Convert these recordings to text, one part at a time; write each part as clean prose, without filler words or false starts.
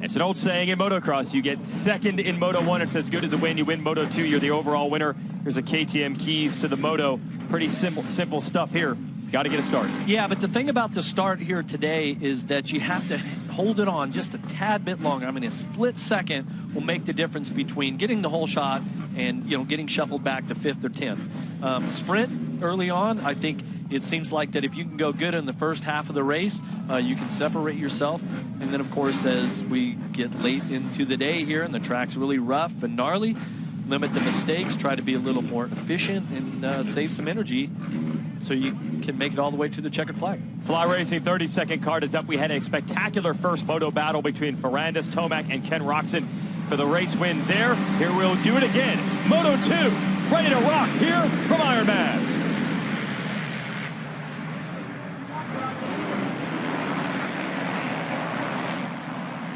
It's an old saying in motocross, you get second in Moto 1, it's as good as a win. You win Moto 2, you're the overall winner. Here's a KTM keys to the Moto. Pretty simple stuff here. Got to get a start. Yeah, but the thing about the start here today is that you have to hold it on just a tad bit longer. I mean, a split second will make the difference between getting the whole shot and, you know, getting shuffled back to 5th or 10th. Sprint early on, I think it seems like that if you can go good in the first half of the race, you can separate yourself. And then, of course, as we get late into the day here and the track's really rough and gnarly, limit the mistakes, try to be a little more efficient and save some energy so you can make it all the way to the checkered flag. Fly Racing 30-second card is up. We had a spectacular first moto battle between Ferrandis, Tomac, and Ken Roczen for the race win there. Here we'll do it again. Moto 2, ready to rock here from Ironman.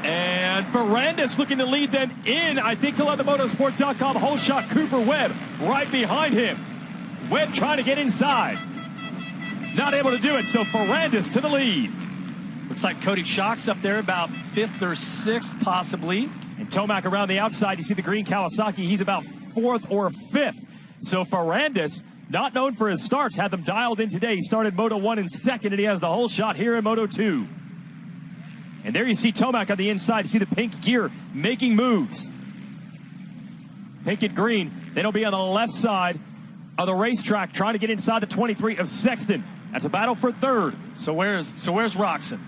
And Ferrandis looking to lead them in. I think he'll have the motorsport.com whole shot. Cooper Webb right behind him. Webb trying to get inside. Not able to do it, so Ferrandis to the lead. Looks like Cody Schock's up there about 5th or 6th possibly. And Tomac around the outside. You see the green Kawasaki. He's about 4th or 5th. So Ferrandis, not known for his starts, had them dialed in today. He started Moto 1 in 2nd, and he has the whole shot here in Moto 2. And there you see Tomac on the inside. You see the pink gear making moves. Pink and green. Then he'll be on the left side of the racetrack trying to get inside the 23 of Sexton. That's a battle for 3rd. So where's Roczen?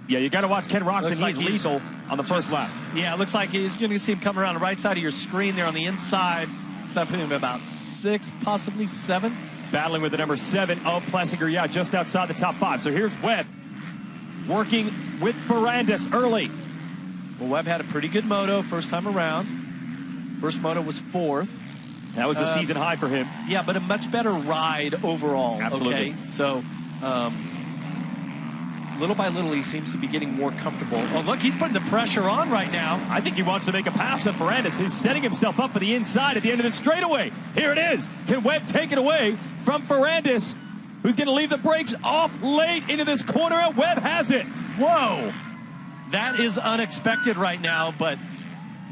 Yeah, you got to watch Ken Roczen. Like he's lethal on the first lap. Yeah, it looks like you're going to see him come around the right side of your screen there on the inside. It's not putting him about 6th, possibly 7th. Battling with the number 7 of Plessinger. Yeah, just outside the top 5. So here's Webb working with Ferrandis early. Well, Webb had a pretty good moto first time around. First moto was 4th. That was a season high for him. Yeah, but a much better ride overall. Absolutely. Okay, so little by little, he seems to be getting more comfortable. Oh, look, he's putting the pressure on right now. I think he wants to make a pass on Ferrandis, who's setting himself up for the inside at the end of the straightaway. Here it is. Can Webb take it away from Ferrandis, who's going to leave the brakes off late into this corner, and Webb has it. Whoa. That is unexpected right now, but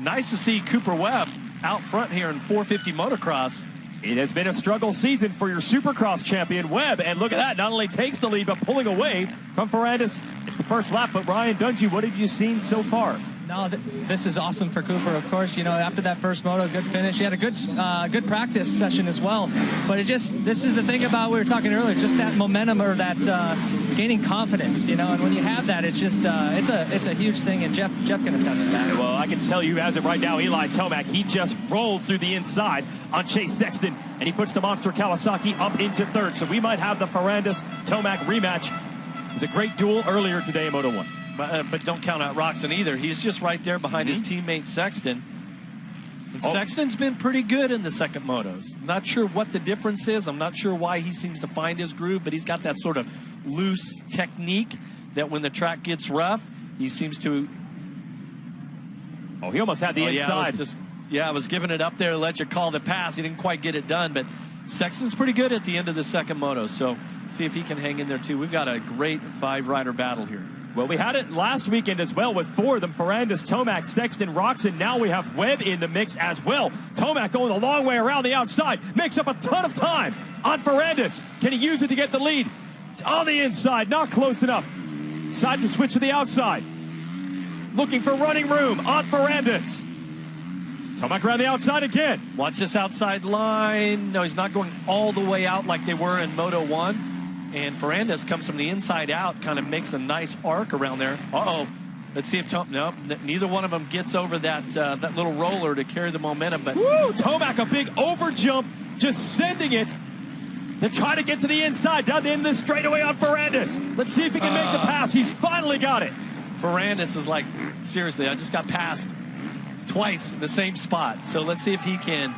nice to see Cooper Webb out front here in 450 motocross. It has been a struggle season for your supercross champion, Webb. And look at that, not only takes the lead, but pulling away from Ferrandis. It's the first lap, but Ryan Dungey, what have you seen so far? No, this is awesome for Cooper, of course. You know, after that first moto, good finish. He had a good practice session as well. But this is the thing about, we were talking earlier, just that momentum or that gaining confidence, you know. And when you have that, it's just, it's a huge thing. And Jeff can attest to that. Well, I can tell you as of right now, Eli Tomac, he just rolled through the inside on Chase Sexton, and he puts the monster Kawasaki up into 3rd. So we might have the Ferrandis-Tomac rematch. It was a great duel earlier today in Moto 1. But don't count out Roczen either. He's just right there behind his teammate Sexton. And Sexton's been pretty good in the second motos. Not sure what the difference is. I'm not sure why he seems to find his groove, but he's got that sort of loose technique that when the track gets rough, he seems to... Oh, he almost had the inside. I was giving it up there to let you call the pass. He didn't quite get it done, but Sexton's pretty good at the end of the second moto, so see if he can hang in there too. We've got a great 5-rider battle here. Well, we had it last weekend as well with 4 of them, Ferrandis, Tomac, Sexton, Roczen. Now we have Webb in the mix as well. Tomac going a long way around the outside, makes up a ton of time on Ferrandis. Can he use it to get the lead? It's on the inside, not close enough. Decides to switch to the outside. Looking for running room on Ferrandis. Tomac around the outside again. Watch this outside line. No, he's not going all the way out like they were in Moto 1. And Ferrandis comes from the inside out, kind of makes a nice arc around there. Uh-oh. Let's see if neither one of them gets over that little roller to carry the momentum. But Tomac, a big over jump, just sending it to try to get to the inside, down the end of the straightaway on Ferrandis. Let's see if he can make the pass. He's finally got it. Ferrandis is like, seriously, I just got passed twice in the same spot. So let's see if he can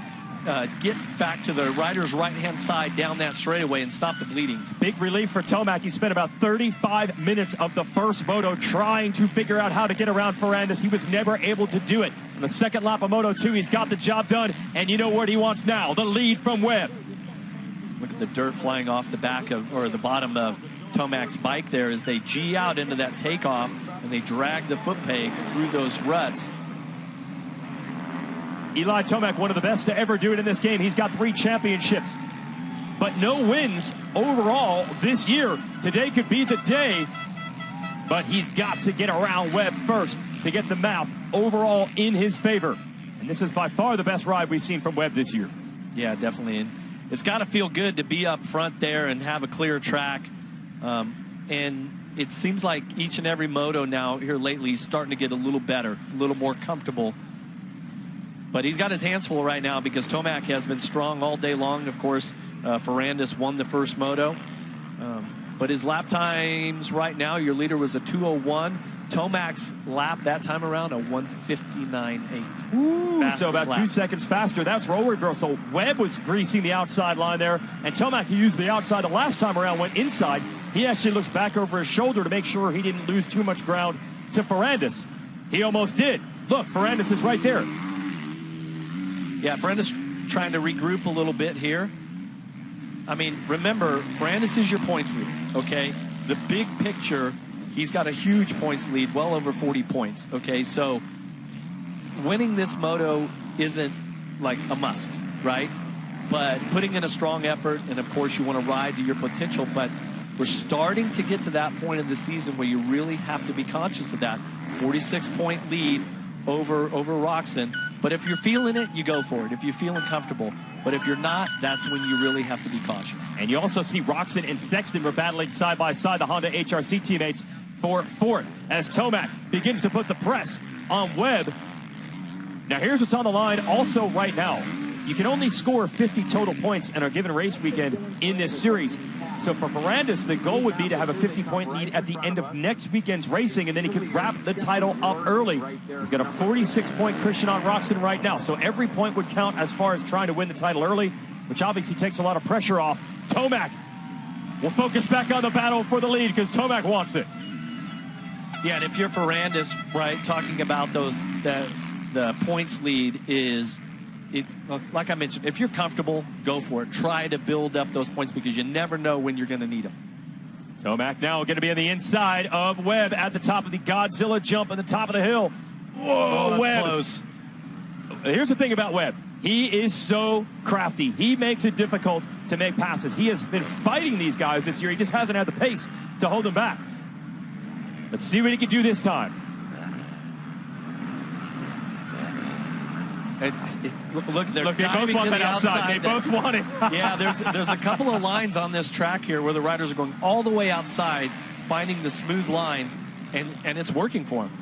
get back to the rider's right-hand side down that straightaway and stop the bleeding. Big relief for Tomac. He spent about 35 minutes of the first moto trying to figure out how to get around Ferrandis. He was never able to do it. On the second lap of Moto 2, he's got the job done, and you know what he wants now, the lead from Webb. Look at the dirt flying off the back of, or the bottom of Tomac's bike there as they G out into that takeoff. and they drag the foot pegs through those ruts. Eli Tomac, one of the best to ever do it in this game. He's got 3 championships, but no wins overall this year. Today could be the day, but he's got to get around Webb first to get the math overall in his favor. And this is by far the best ride we've seen from Webb this year. Yeah, definitely. And it's got to feel good to be up front there and have a clear track. And it seems like each and every moto now here lately is starting to get a little better, a little more comfortable. But he's got his hands full right now because Tomac has been strong all day long. Of course, Ferrandis won the first moto. But his lap times right now, your leader was a 2:01. Tomac's lap that time around, a 1:59.8. So about lap. 2 seconds faster. That's role reversal. Webb was greasing the outside line there. And Tomac, who used the outside the last time around, went inside. He actually looks back over his shoulder to make sure he didn't lose too much ground to Ferrandis. He almost did. Look, Ferrandis is right there. Yeah, Ferrandis trying to regroup a little bit here. I mean, remember, Ferrandis is your points lead, okay? The big picture, he's got a huge points lead, well over 40 points, okay? So winning this moto isn't like a must, right? But putting in a strong effort, and of course you want to ride to your potential, but we're starting to get to that point of the season where you really have to be conscious of that. 46-point lead over Roczen. But if you're feeling it, you go for it. If you're feeling comfortable. But if you're not, that's when you really have to be cautious. And you also see Roczen and Sexton were battling side by side, the Honda HRC teammates, for 4th, as Tomac begins to put the press on Webb. Now here's what's on the line also right now. You can only score 50 total points in our given race weekend in this series. So for Ferrandis, the goal would be to have a 50-point lead at the end of next weekend's racing, and then he could wrap the title up early. He's got a 46-point cushion on Roczen right now, so every point would count as far as trying to win the title early, which obviously takes a lot of pressure off. Tomac will focus back on the battle for the lead because Tomac wants it. Yeah, and if you're Ferrandis, right, talking about the points lead is... like I mentioned, if you're comfortable, go for it. Try to build up those points because you never know when you're going to need them. Tomac now going to be on the inside of Webb at the top of the Godzilla jump at the top of the hill. Whoa, that's Webb. Close. Here's the thing about Webb. He is so crafty. He makes it difficult to make passes. He has been fighting these guys this year. He just hasn't had the pace to hold them back. Let's see what he can do this time. Look, they both want that outside. They both want it. Yeah, there's a couple of lines on this track here where the riders are going all the way outside, finding the smooth line, and it's working for him.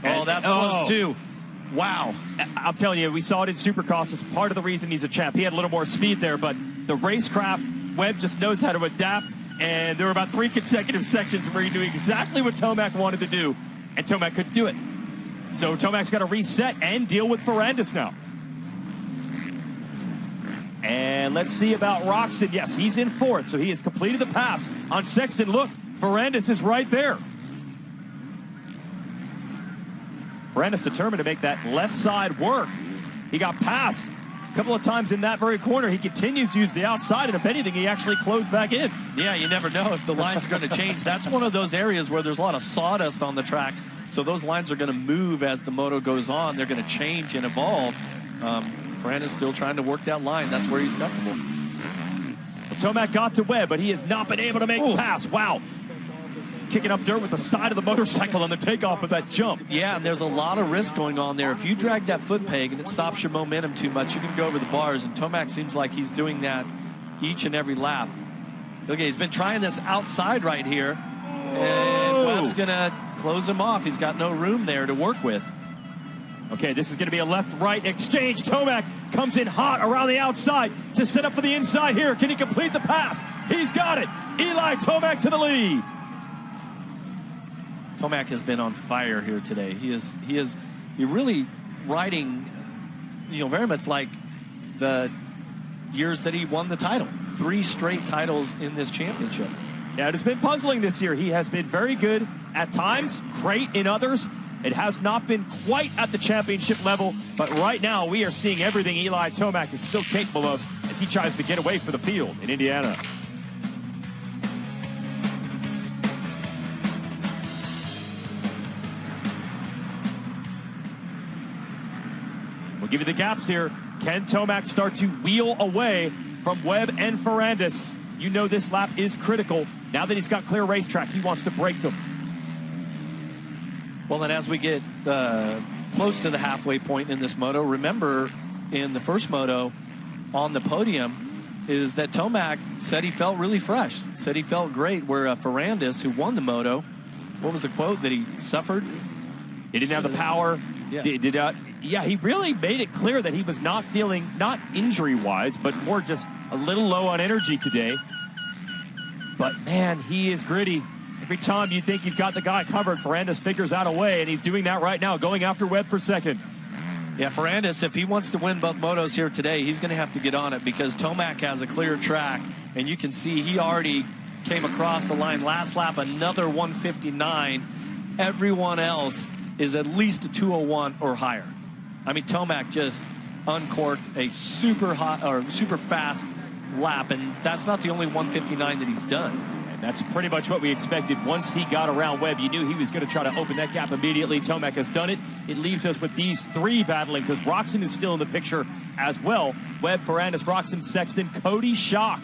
Oh, that's close too. Wow. I'm telling you, we saw it in Supercross. It's part of the reason he's a champ. He had a little more speed there, but the racecraft, Webb just knows how to adapt, and there were about 3 consecutive sections where he knew exactly what Tomac wanted to do, and Tomac couldn't do it. So Tomac's got to reset and deal with Ferrandis now. And let's see about Roczen. Yes, he's in 4th, so he has completed the pass on Sexton. Look, Ferrandis is right there. Ferrandis determined to make that left side work. He got passed a couple of times in that very corner. He continues to use the outside, and if anything, he actually closed back in. Yeah, you never know if the lines are going to change. That's one of those areas where there's a lot of sawdust on the track, so those lines are going to move as the moto goes on. They're going to change and evolve. Ferrandis still trying to work that line. That's where he's comfortable. Well, Tomac got to Webb, but he has not been able to make the pass. Wow. Kicking up dirt with the side of the motorcycle on the takeoff of that jump. Yeah, and there's a lot of risk going on there. If you drag that foot peg and it stops your momentum too much, you can go over the bars, and Tomac seems like he's doing that each and every lap. Look, he's been trying this outside right here, and Webb's going to close him off. He's got no room there to work with. Okay, this is going to be a left-right exchange. Tomac comes in hot around the outside to set up for the inside here. Can he complete the pass? He's got it. Eli Tomac to the lead. Tomac has been on fire here today. He really riding, very much like the years that he won the title. 3 straight titles in this championship. Yeah, it has been puzzling this year. He has been very good at times, great in others. It has not been quite at the championship level, but right now we are seeing everything Eli Tomac is still capable of as he tries to get away for the field in Indiana. We'll give you the gaps here. Can Tomac start to wheel away from Webb and Ferrandis? You know this lap is critical. Now that he's got clear racetrack, he wants to break them. Well, then as we get close to the halfway point in this moto, remember in the first moto on the podium is that Tomac said he felt really fresh, said he felt great, where Ferrandis, who won the moto, what was the quote? That he suffered? He didn't have the power. Yeah. Yeah, he really made it clear that he was not feeling, not injury-wise, but more just a little low on energy today. But, man, he is gritty. Every time you think you've got the guy covered, Ferrandis figures out a way, and he's doing that right now, going after Webb for second. Yeah, Ferrandis, if he wants to win both motos here today, he's going to have to get on it because Tomac has a clear track, and you can see he already came across the line last lap, another 159. Everyone else is at least a 201 or higher. I mean, Tomac just uncorked a super fast lap, and that's not the only 159 that he's done. And that's pretty much what we expected. Once he got around Webb, you knew he was going to try to open that gap immediately. Tomac has done it. It leaves us with these three battling because Roczen is still in the picture as well. Webb, Ferrandis, Roczen, Sexton, Cody Schock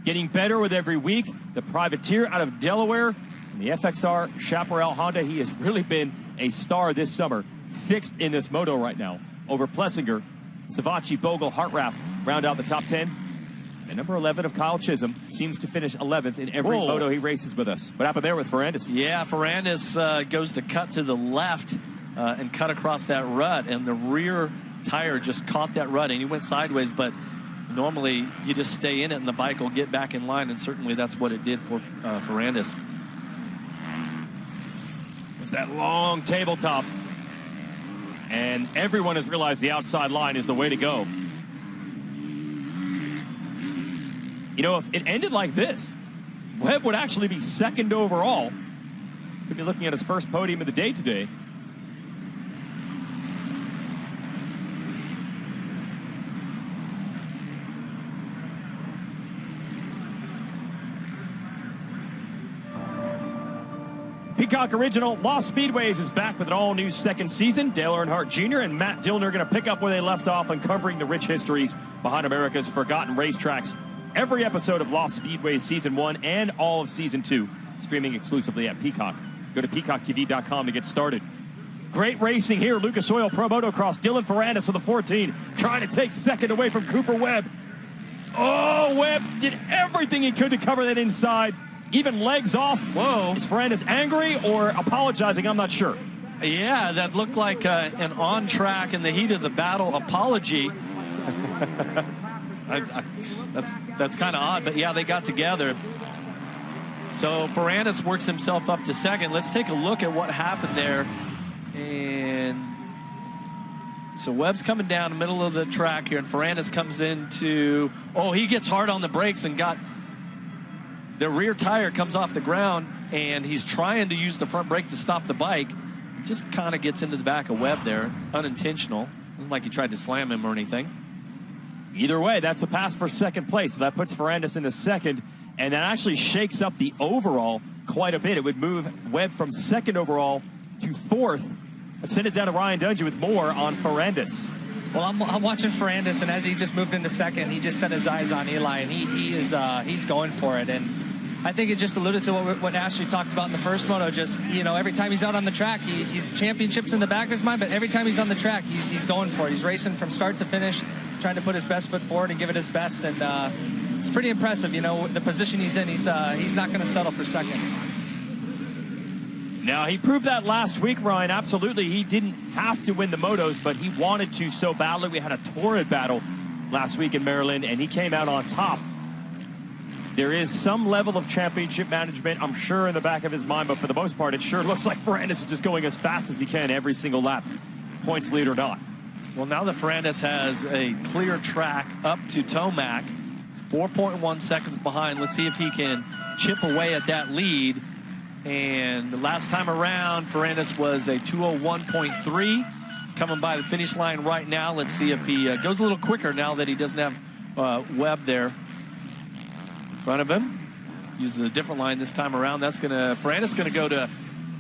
getting better with every week. The privateer out of Delaware and the FXR Chaparral Honda. He has really been a star this summer. 6th in this moto right now over Plessinger. Savachi, Bogle, Hartranft round out the top 10. And number 11 of Kyle Chisholm seems to finish 11th in every moto he races with us. What happened there with Ferrandis? Yeah, Ferrandis goes to cut to the left and cut across that rut, and the rear tire just caught that rut, and he went sideways, but normally you just stay in it and the bike will get back in line, and certainly that's what it did for Ferrandis. It's that long tabletop. And everyone has realized the outside line is the way to go. You know, if it ended like this, Webb would actually be second overall. Could be looking at his first podium of the day today. Peacock Original Lost Speedways is back with an all-new second season. Dale Earnhardt Jr. and Matt Dillner are going to pick up where they left off, uncovering the rich histories behind America's forgotten racetracks. Every episode of Lost Speedways Season 1 and all of Season 2, streaming exclusively at Peacock. Go to peacocktv.com to get started. Great racing here. Lucas Oil Pro Motocross. Dylan Ferrandis on the 14, trying to take second away from Cooper Webb. Oh, Webb did everything he could to cover that inside. Even legs off. Whoa. Is Ferrandis angry or apologizing? I'm not sure. Yeah, that looked like an on-track in the heat of the battle apology. That's kind of odd, but yeah, they got together. So Ferrandis works himself up to second. Let's take a look at what happened there. And so Webb's coming down the middle of the track here, and Ferrandis comes into, he gets hard on the brakes and got the rear tire comes off the ground, and he's trying to use the front brake to stop the bike. Just kind of gets into the back of Webb there, unintentional. Wasn't like he tried to slam him or anything. Either way, that's a pass for second place. So that puts Ferrandis into second, and that actually shakes up the overall quite a bit. It would move Webb from second overall to fourth. Let's send it down to Ryan Dungey with more on Ferrandis. Well, I'm watching Ferrandis, and as he just moved into second, he just set his eyes on Eli, and he's going for it. And I think it just alluded to what Ashley talked about in the first moto. Just, every time he's out on the track, he's championships in the back of his mind, but every time he's on the track, he's going for it. He's racing from start to finish, trying to put his best foot forward and give it his best. And it's pretty impressive. The position he's in, he's not going to settle for second. Now, he proved that last week, Ryan. Absolutely, he didn't have to win the motos, but he wanted to so badly. We had a torrid battle last week in Maryland, and he came out on top. There is some level of championship management, I'm sure, in the back of his mind, but for the most part, it sure looks like Ferrandis is just going as fast as he can every single lap, points lead or not. Well, now that Ferrandis has a clear track up to Tomac, 4.1 seconds behind. Let's see if he can chip away at that lead. And the last time around, Ferrandis was a 201.3. He's coming by the finish line right now. Let's see if he goes a little quicker now that he doesn't have Webb there in front of him. Uses a different line this time around. Ferrandis going to go to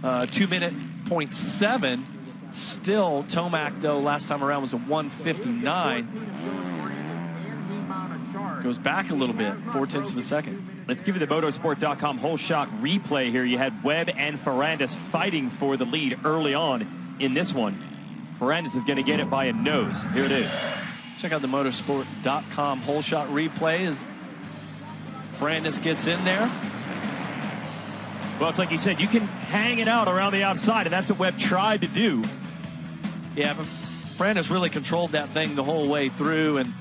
2:07. Still, Tomac, though, last time around was a 1:59. Goes back a little bit, 0.4 of a second. Let's give you the motorsport.com whole shot replay here. You had Webb and Ferrandis fighting for the lead early on in this one. Ferrandis is going to get it by a nose. Here it is. Check out the motorsport.com whole shot replay as Ferrandis gets in there. Well, it's like you said, you can hang it out around the outside, and that's what Webb tried to do. Yeah, but Ferrandis really controlled that thing the whole way through, and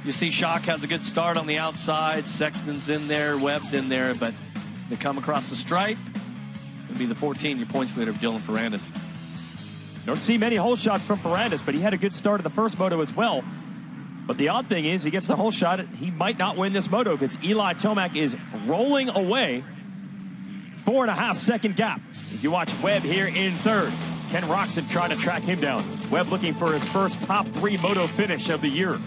you see Schock has a good start on the outside. Sexton's in there, Webb's in there, but they come across the stripe. It'll be the 14-year points leader of Dylan Ferrandis. Don't see many hole shots from Ferrandis, but he had a good start of the first moto as well. But the odd thing is, he gets the hole shot, he might not win this moto because Eli Tomac is rolling away. 4.5 second gap as you watch Webb here in third. Ken Roczen trying to track him down. Webb looking for his first top 3 moto finish of the year.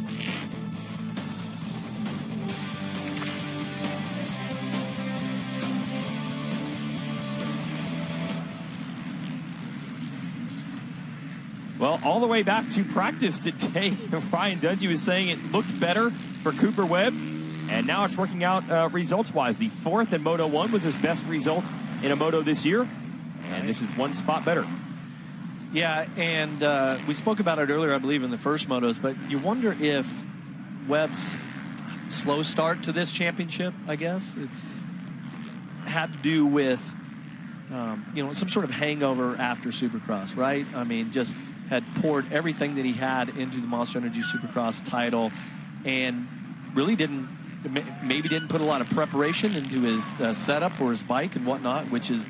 Well, all the way back to practice today, Ryan Dungey was saying it looked better for Cooper Webb, and now it's working out results-wise. The 4th in Moto 1 was his best result in a moto this year, and this is one spot better. Yeah, and we spoke about it earlier, I believe, in the first motos, but you wonder if Webb's slow start to this championship, I guess, it had to do with, some sort of hangover after Supercross, right? I mean, just had poured everything that he had into the Monster Energy Supercross title and really maybe didn't put a lot of preparation into his setup or his bike and whatnot, which is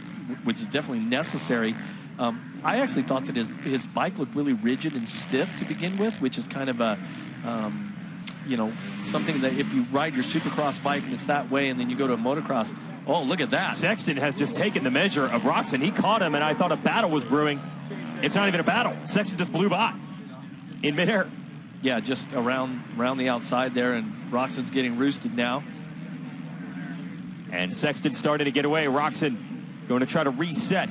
definitely necessary. I actually thought that his bike looked really rigid and stiff to begin with, which is kind of a, something that if you ride your Supercross bike and it's that way and then you go to a motocross, oh, look at that. Sexton has just taken the measure of Roczen. He caught him, and I thought a battle was brewing. It's not even a battle. Sexton just blew by in midair. Yeah, just around the outside there, and Roczen's getting roosted now. And Sexton starting to get away. Roczen going to try to reset.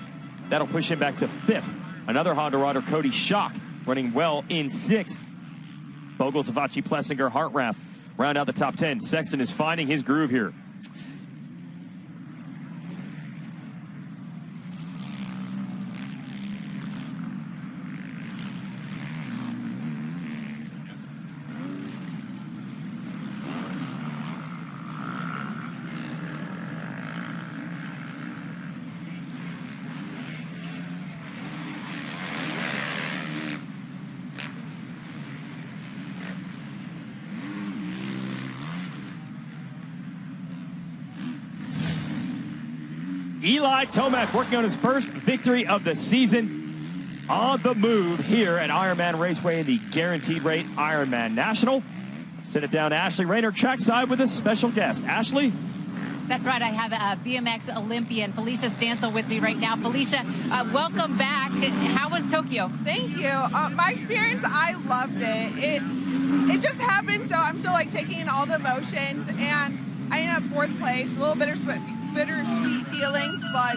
That'll push him back to 5th. Another Honda rider, Cody Schock, running well in 6th. Bogle, Savachi, Plessinger, Hartranft round out the top 10. Sexton is finding his groove here. Eli Tomac working on his first victory of the season on the move here at Ironman Raceway in the guaranteed rate Ironman National. Send it down to Ashley Rayner trackside with a special guest. Ashley? That's right. I have a BMX Olympian, Felicia Stansel, with me right now. Felicia, welcome back. How was Tokyo? Thank you. My experience, I loved it. It just happened, so I'm still taking in all the emotions, and I ended up 4th place. A little bittersweet feelings, but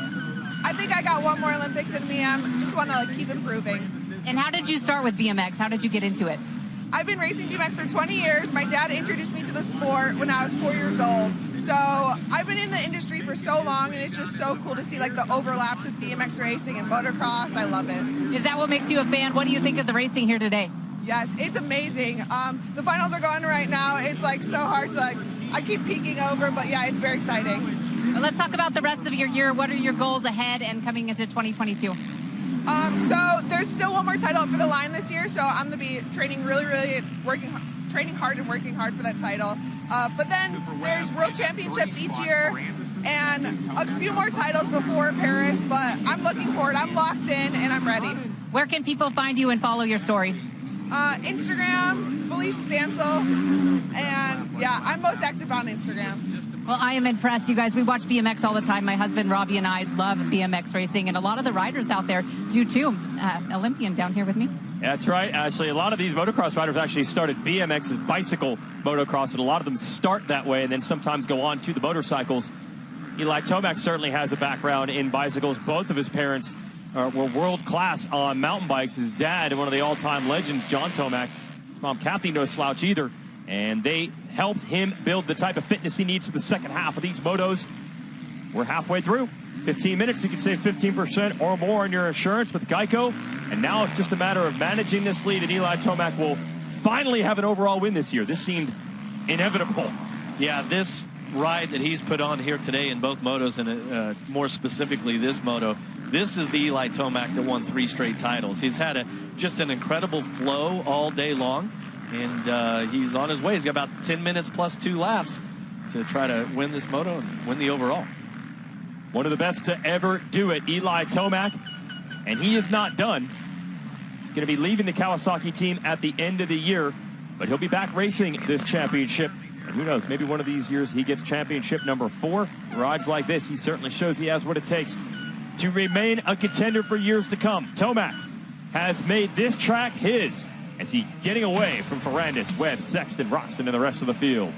I think I got one more Olympics in me. I just want to keep improving. And how did you start with BMX? How did you get into it? I've been racing BMX for 20 years. My dad introduced me to the sport when I was 4 years old. So I've been in the industry for so long, and it's just so cool to see the overlaps with BMX racing and motocross. I love it. Is that what makes you a fan? What do you think of the racing here today? Yes, it's amazing. The finals are going right now. It's so hard to I keep peeking over, but yeah, it's very exciting. Well, let's talk about the rest of your year. What are your goals ahead and coming into 2022? So there's still one more title for the line this year, so I'm going to be training really training hard and working hard for that title. But then there's World Championships each year and a few more titles before Paris, but I'm looking forward. I'm locked in and I'm ready. Where can people find you and follow your story? Instagram, Felicia Stansel, and yeah, I'm most active on Instagram. Well, I am impressed, you guys. We watch BMX all the time. My husband, Robbie, and I love BMX racing, and a lot of the riders out there do, too. Olympian down here with me. That's right, Ashley. A lot of these motocross riders actually started BMX as bicycle motocross, and a lot of them start that way and then sometimes go on to the motorcycles. Eli Tomac certainly has a background in bicycles. Both of his parents were world class on mountain bikes. His dad, one of the all-time legends, John Tomac. His mom, Kathy, no slouch either. And they helped him build the type of fitness he needs for the second half of these motos. We're halfway through. 15 minutes, you can save 15% or more on your insurance with Geico. And now it's just a matter of managing this lead, and Eli Tomac will finally have an overall win this year. This seemed inevitable. Yeah, this ride that he's put on here today in both motos, and more specifically this moto, this is the Eli Tomac that won 3 straight titles. He's had just an incredible flow all day long, and he's on his way. He's got about 10 minutes plus 2 laps to try to win this moto and win the overall. One of the best to ever do it, Eli Tomac, and he is not done. Going to be leaving the Kawasaki team at the end of the year, but he'll be back racing this championship. And who knows, maybe one of these years he gets championship number 4. Rides like this, he certainly shows he has what it takes to remain a contender for years to come. Tomac has made this track his as he's getting away from Ferrandis, Webb, Sexton, Roczen, and the rest of the field.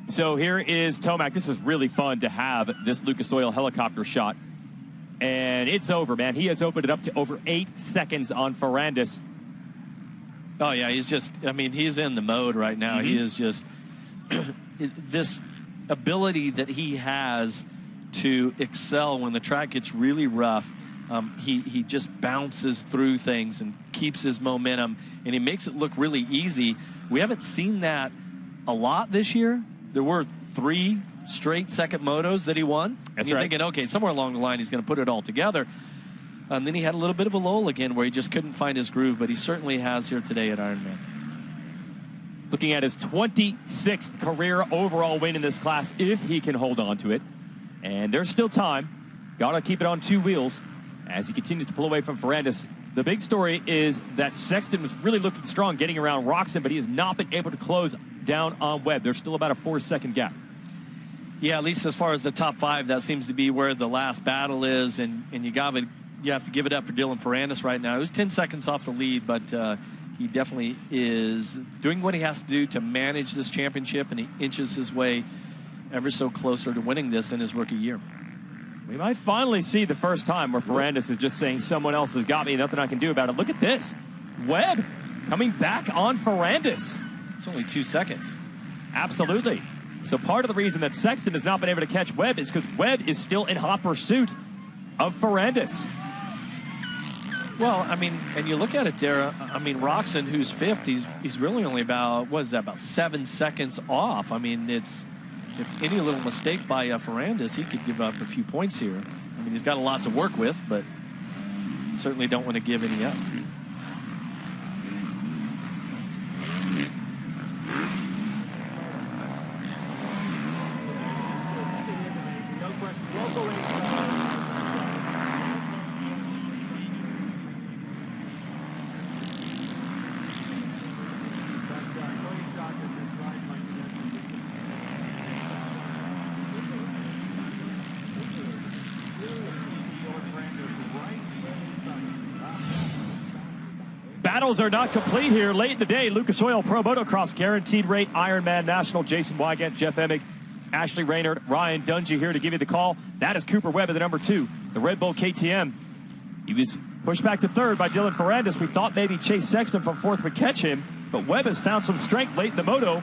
So here is Tomac. This is really fun to have this Lucas Oil helicopter shot. And it's over, man. He has opened it up to over 8 seconds on Ferrandis. Oh, yeah, he's just, I mean, he's in the mode right now. He is just, this ability that he has to excel when the track gets really rough. He just bounces through things and keeps his momentum, and he makes it look really easy. We haven't seen that a lot this year. There were 3 straight second motos that he won. That's you're right. thinking, okay, somewhere along the line he's going to put it all together. And then he had a little bit of a lull again where he just couldn't find his groove, but he certainly has here today at Ironman. Looking at his 26th career overall win in this class, if he can hold on to it. And there's still time. Got to keep it on 2 wheels as he continues to pull away from Ferrandis. The big story is that Sexton was really looking strong getting around Roczen, but he has not been able to close down on Webb. There's still about a 4-second gap. Yeah, at least as far as the top 5, that seems to be where the last battle is, and you have to give it up for Dylan Ferrandis right now. He was 10 seconds off the lead, but he definitely is doing what he has to do to manage this championship, and he inches his way ever so closer to winning this in his rookie year. We might finally see the first time where Ferrandis is just saying someone else has got me, nothing I can do about it. Look at this. Webb coming back on Ferrandis. It's only 2 seconds. Absolutely. So part of the reason that Sexton has not been able to catch Webb is because Webb is still in hot pursuit of Ferrandis. Well, I mean, and you look at it there, I mean, Roczen, who's 5th, he's really only about, what is that, about 7 seconds off. I mean, it's, if any little mistake by Ferrandis, he could give up a few points here. I mean, he's got a lot to work with, but certainly don't want to give any up. Battles are not complete here. Late in the day, Lucas Oil Pro Motocross Guaranteed Rate Ironman National. Jason Wygant, Jeff Emig, Ashley Raynard, Ryan Dungey here to give you the call. That is Cooper Webb at the number 2, the Red Bull KTM. He was pushed back to 3rd by Dylan Ferrandis. We thought maybe Chase Sexton from 4th would catch him, but Webb has found some strength late in the moto.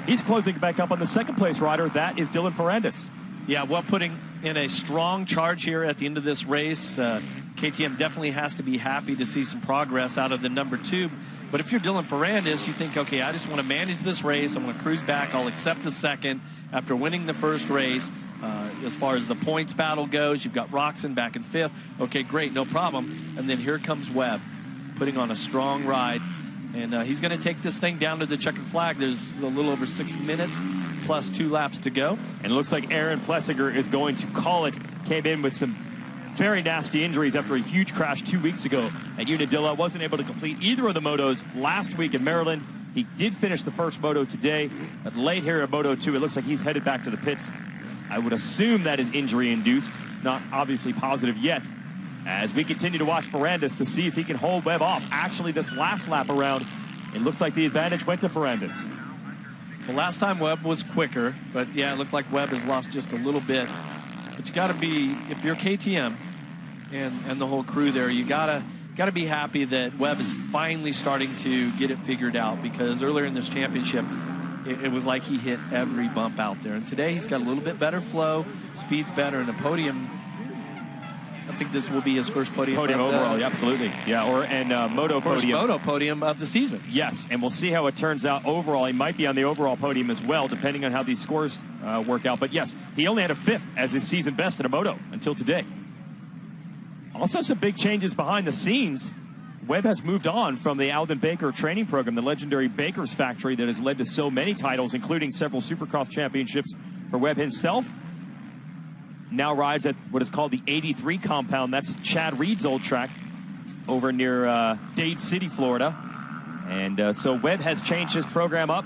He's closing back up on the 2nd place rider. That is Dylan Ferrandis. Yeah, well, putting in a strong charge here at the end of this race. KTM definitely has to be happy to see some progress out of the number 2. But if you're Dylan Ferrandis, you think, okay, I just want to manage this race. I'm going to cruise back. I'll accept the 2nd after winning the 1st race. As far as the points battle goes, you've got Roczen back in 5th. Okay, great, no problem. And then here comes Webb, putting on a strong ride. And he's going to take this thing down to the checkered flag. There's a little over 6 minutes plus 2 laps to go. And it looks like Aaron Plessinger is going to call it. Came in with some very nasty injuries after a huge crash 2 weeks ago at Unadilla. Wasn't able to complete either of the motos last week in Maryland. He did finish the 1st moto today, but late here at Moto 2, it looks like he's headed back to the pits. I would assume that is injury-induced, not obviously positive yet. as we continue to watch Ferrandis to see if he can hold Webb off. Actually, this last lap around, it looks like the advantage went to Ferrandis. Well, last time Webb was quicker, but yeah, it looked like Webb has lost just a little bit. But you got to be, if you're KTM and the whole crew there, you got to be happy that Webb is finally starting to get it figured out, because earlier in this championship, it was like he hit every bump out there. And today he's got a little bit better flow, speed's better, and the podium. I think this will be his first podium overall. Yeah, absolutely. Yeah, Moto first podium. Moto podium of the season. Yes, and we'll see how it turns out overall. He might be on the overall podium as well, depending on how these scores work out. But yes, he only had a 5th as his season best in a Moto until today. Also, some big changes behind the scenes. Webb has moved on from the Alden Baker training program, the legendary Baker's factory that has led to so many titles, including several Supercross championships for Webb himself. Now rides at what is called the 83 compound. That's Chad Reed's old track over near Dade City, Florida. And so Webb has changed his program up.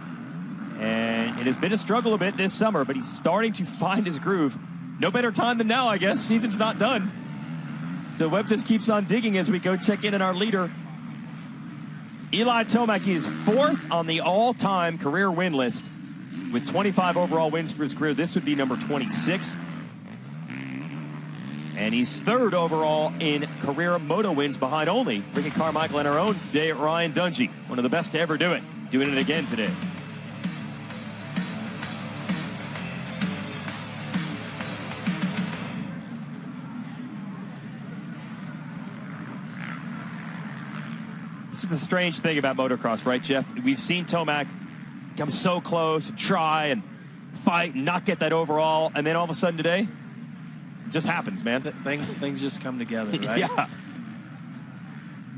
And it has been a struggle a bit this summer, but he's starting to find his groove. No better time than now, I guess. Season's not done. So Webb just keeps on digging as we go check in on our leader. Eli Tomac is 4th on the all-time career win list with 25 overall wins for his career. This would be number 26. And he's 3rd overall in career Moto wins, behind only Ricky Carmichael and our own today, Ryan Dungey. One of the best to ever do it. Doing it again today. This is the strange thing about motocross, right, Jeff? We've seen Tomac come so close and try and fight and not get that overall, and then all of a sudden today, it just happens, man. Things just come together, right? Yeah.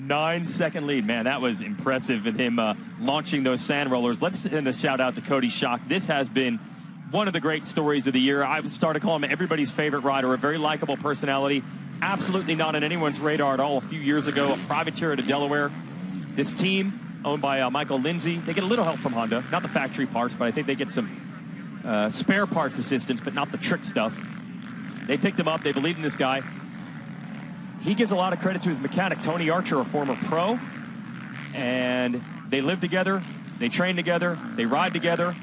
9-second lead. Man, that was impressive in him launching those sand rollers. Let's send a shout out to Cody Schock. This has been one of the great stories of the year. I started calling him everybody's favorite rider, a very likable personality. Absolutely not on anyone's radar at all a few years ago. A privateer out of Delaware. This team, owned by Michael Lindsay, they get a little help from Honda. Not the factory parts, but I think they get some spare parts assistance, but not the trick stuff. They picked him up. They believed in this guy. He gives a lot of credit to his mechanic, Tony Archer, a former pro. And they live together. They train together. They ride together.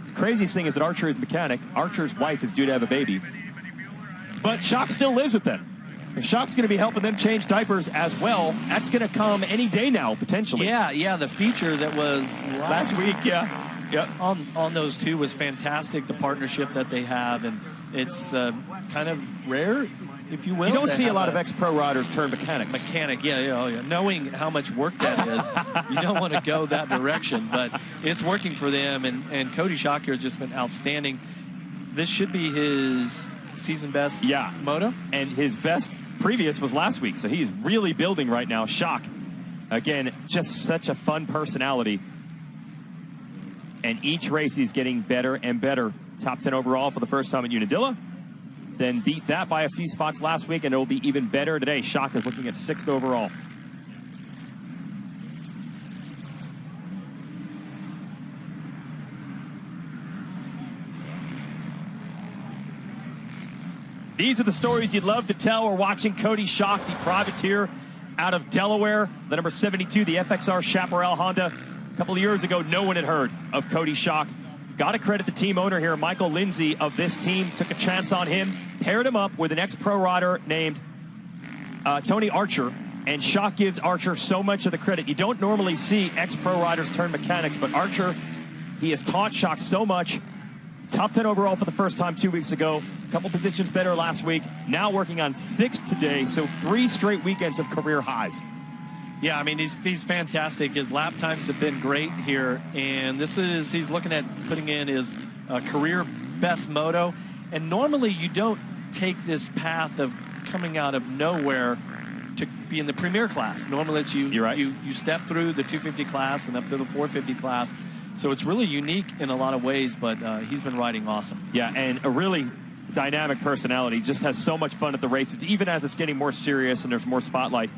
The craziest thing is that Archer is mechanic. Archer's wife is due to have a baby. But Schock still lives with them. And Schock's going to be helping them change diapers as well. That's going to come any day now, potentially. Yeah, the feature that was last week, on those two was fantastic, the partnership that they have. And it's kind of rare, if you will. You don't see a lot of ex-pro riders turn mechanics. Yeah. Knowing how much work that is, you don't want to go that direction. But it's working for them, and Cody Schock here has just been outstanding. This should be his season best Moto. And his best previous was last week, so he's really building right now. Schock, again, just such a fun personality. And each race he's getting better and better. Top 10 overall for the first time at Unadilla. Then beat that by a few spots last week, and it will be even better today. Schock is looking at 6th overall. These are the stories you'd love to tell. We're watching Cody Schock, the privateer out of Delaware. The number 72, the FXR Chaparral Honda. A couple of years ago, no one had heard of Cody Schock. Got to credit the team owner here, Michael Lindsay of this team. Took a chance on him, paired him up with an ex-pro rider named Tony Archer. And Schock gives Archer so much of the credit. You don't normally see ex-pro riders turn mechanics, but Archer, he has taught Schock so much. Top 10 overall for the first time 2 weeks ago. A couple positions better last week. Now working on 6th today, so 3 straight weekends of career highs. Yeah, I mean, he's fantastic. His lap times have been great here, and he's looking at putting in his career best moto. And normally you don't take this path of coming out of nowhere to be in the premier class. Normally it's you step through the 250 class and up to the 450 class. So it's really unique in a lot of ways, but he's been riding awesome. Yeah, and a really dynamic personality. Just has so much fun at the races, even as it's getting more serious and there's more spotlight.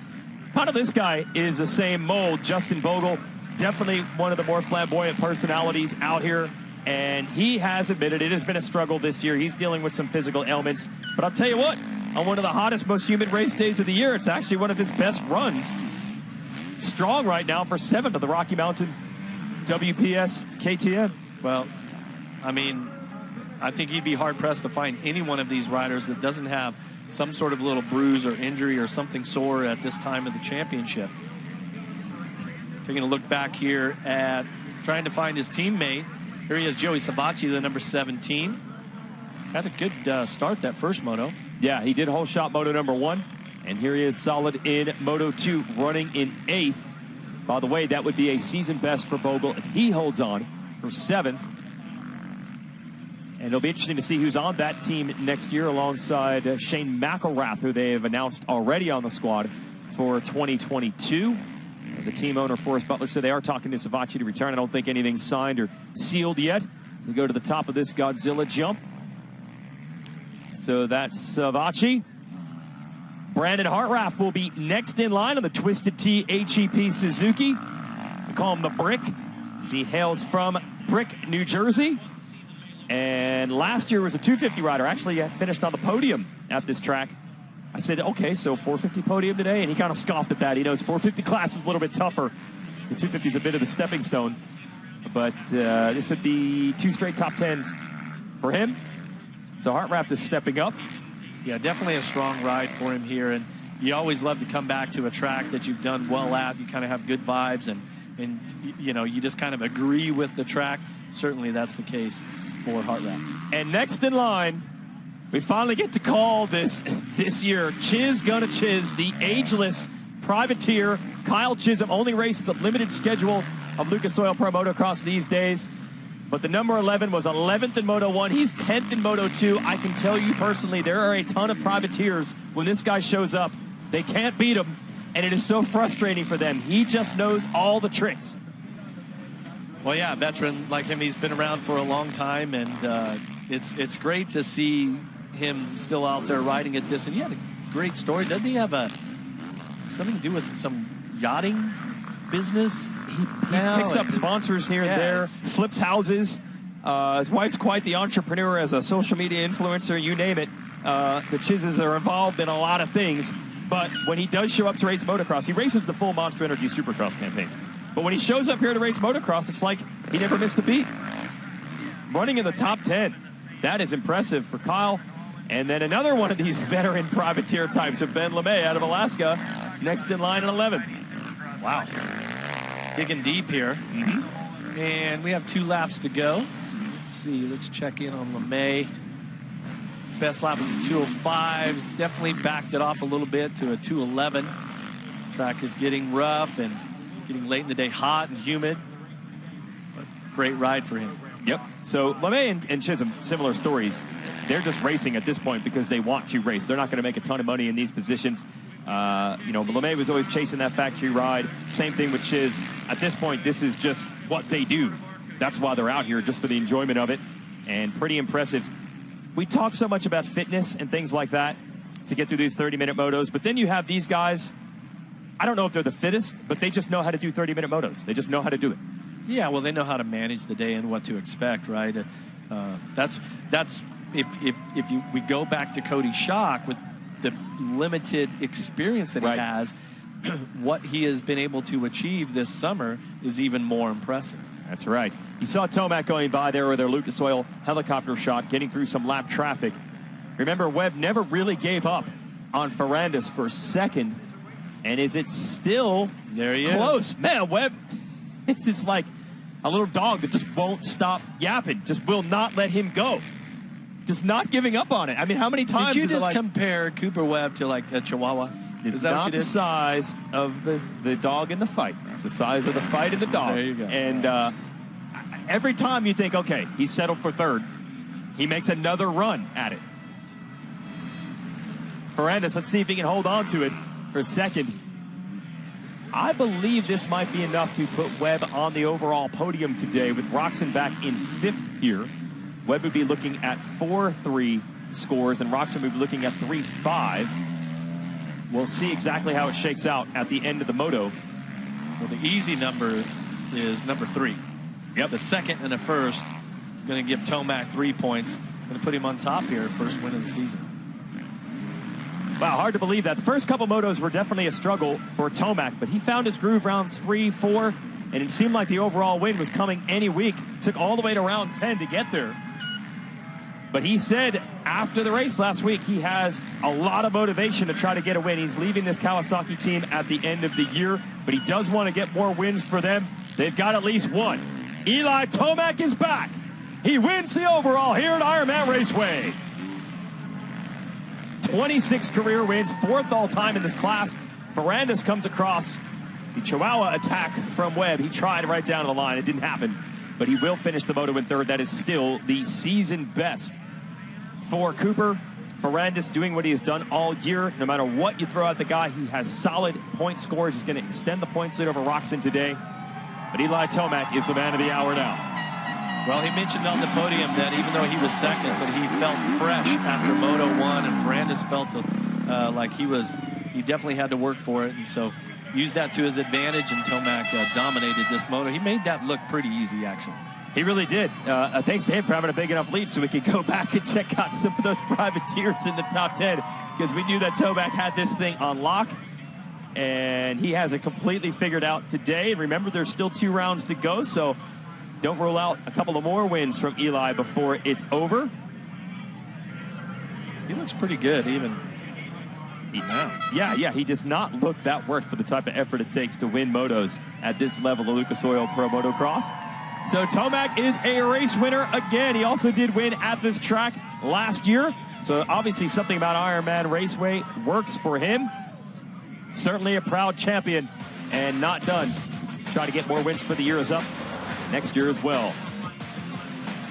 Kind of this guy is the same mold. Justin Bogle, definitely one of the more flamboyant personalities out here. And he has admitted it has been a struggle this year. He's dealing with some physical ailments. But I'll tell you what, on one of the hottest, most humid race days of the year. It's actually one of his best runs. Strong right now for 7th of the Rocky Mountain WPS KTM. Well, I mean, I think you'd be hard-pressed to find any one of these riders that doesn't have some sort of little bruise or injury or something sore at this time of the championship. Taking a look back here at trying to find his teammate. Here he is, Joey Savacci, the number 17. Had a good start that first moto. Yeah, he did whole shot moto number 1. And here he is solid in Moto 2, running in 8th. By the way, that would be a season best for Bogle if he holds on for 7th. And it'll be interesting to see who's on that team next year alongside Shane McElrath, who they have announced already on the squad for 2022. The team owner, Forrest Butler, said they are talking to Savacci to return. I don't think anything's signed or sealed yet. We go to the top of this Godzilla jump. So that's Savacci. Brandon Hartranft will be next in line on the Twisted Tea HEP Suzuki. We call him the Brick, as he hails from Brick, New Jersey. And last year was a 250 rider. Actually finished on the podium at this track. I said, okay, so 450 podium today? And he kind of scoffed at that. He knows 450 class is a little bit tougher. The 250 is a bit of the stepping stone. But this would be 2 straight top 10s for him. So Hartranft is stepping up. Yeah, definitely a strong ride for him here. And you always love to come back to a track that you've done well at. You kind of have good vibes and you know, you just kind of agree with the track. Certainly that's the case for Hartranft. And next in line, we finally get to call this year Chiz Gonna Chiz, the ageless privateer. Kyle Chisholm only races a limited schedule of Lucas Oil Pro Motocross these days. But the number 11 was 11th in Moto 1. He's 10th in Moto 2. I can tell you personally, there are a ton of privateers. When this guy shows up, they can't beat him, and it is so frustrating for them. He just knows all the tricks. Well, yeah, a veteran like him, he's been around for a long time, and it's great to see him still out there riding at this. And he had a great story. Doesn't he have something to do with some yachting business? He picks up sponsors here and there, flips houses. His wife's quite the entrepreneur as a social media influencer, you name it. The Chizes are involved in a lot of things, but when he does show up to race motocross, he races the full Monster Energy Supercross campaign. But when he shows up here to race motocross, it's like he never missed a beat. Running in the top 10. That is impressive for Kyle. And then another one of these veteran privateer types of Ben LeMay out of Alaska, next in line at 11th. Wow. Digging deep here. And we have 2 laps to go. Let's see. Let's check in on LeMay. Best lap was a 2:05. Definitely backed it off a little bit to a 2:11. Track is getting rough and getting late in the day, hot and humid. But great ride for him. Yep. So LeMay and Chisholm, similar stories. They're just racing at this point because they want to race. They're not going to make a ton of money in these positions. You know, LeMay was always chasing that factory ride. Same thing with Chiz. At this point, this is just what they do. That's why they're out here, just for the enjoyment of it. And pretty impressive. We talk so much about fitness and things like that to get through these 30-minute motos. But then you have these guys, I don't know if they're the fittest, but they just know how to do 30-minute motos. They just know how to do it. Yeah, well, they know how to manage the day and what to expect, right? That's if we go back to Cody Schock with the limited experience that he has, what he has been able to achieve this summer is even more impressive. That's right. You saw Tomac going by there with their Lucas Oil helicopter shot, getting through some lap traffic. Remember, Webb never really gave up on Ferrandis for second. And is it still there? He close? Is. Man, Webb, it's just like a little dog that just won't stop yapping, just will not let him go. Just not giving up on it. I mean, how many times did you just like, compare Cooper Webb to like a Chihuahua? It's not the size of the dog in the fight. It's the size of the fight in the dog. There you go. And every time you think, okay, he's settled for third, he makes another run at it. Ferrandis, let's see if he can hold on to it for second. I believe this might be enough to put Webb on the overall podium today with Roxon back in 5th here. Webb would be looking at 4.3 scores, and Roxon would be looking at 3.5. We'll see exactly how it shakes out at the end of the moto. Well, the easy number is number 3. Yep. The second and the first is going to give Tomac 3 points. It's going to put him on top here, first win of the season. Wow, hard to believe that. The first couple motos were definitely a struggle for Tomac, but he found his groove rounds 3, 4, and it seemed like the overall win was coming any week. Took all the way to round 10 to get there. But he said after the race last week, he has a lot of motivation to try to get a win. He's leaving this Kawasaki team at the end of the year, but he does want to get more wins for them. They've got at least one. Eli Tomac is back. He wins the overall here at Ironman Raceway. 26 career wins, 4th all-time in this class. Ferrandis comes across the Chihuahua attack from Webb. He tried right down to the line. It didn't happen, but he will finish the moto in 3rd. That is still the season best for Cooper. Ferrandis doing what he has done all year. No matter what you throw at the guy, he has solid point scores. He's going to extend the points lead over Roczen today. But Eli Tomac is the man of the hour now. Well, he mentioned on the podium that even though he was second, that he felt fresh after Moto 1, and Ferrandis felt like he definitely had to work for it, and so used that to his advantage, and Tomac dominated this moto. He made that look pretty easy, actually. He really did. Thanks to him for having a big enough lead so we could go back and check out some of those privateers in the top 10, because we knew that Tomac had this thing on lock, and he has it completely figured out today. And remember, there's still 2 rounds to go, so don't rule out a couple of more wins from Eli before it's over. He looks pretty good, even. Yeah, he does not look that worth for the type of effort it takes to win motos at this level of Lucas Oil Pro Motocross. So Tomac is a race winner again. He also did win at this track last year. So obviously something about Ironman Raceway works for him. Certainly a proud champion and not done. Try to get more wins for the year is up next year as well.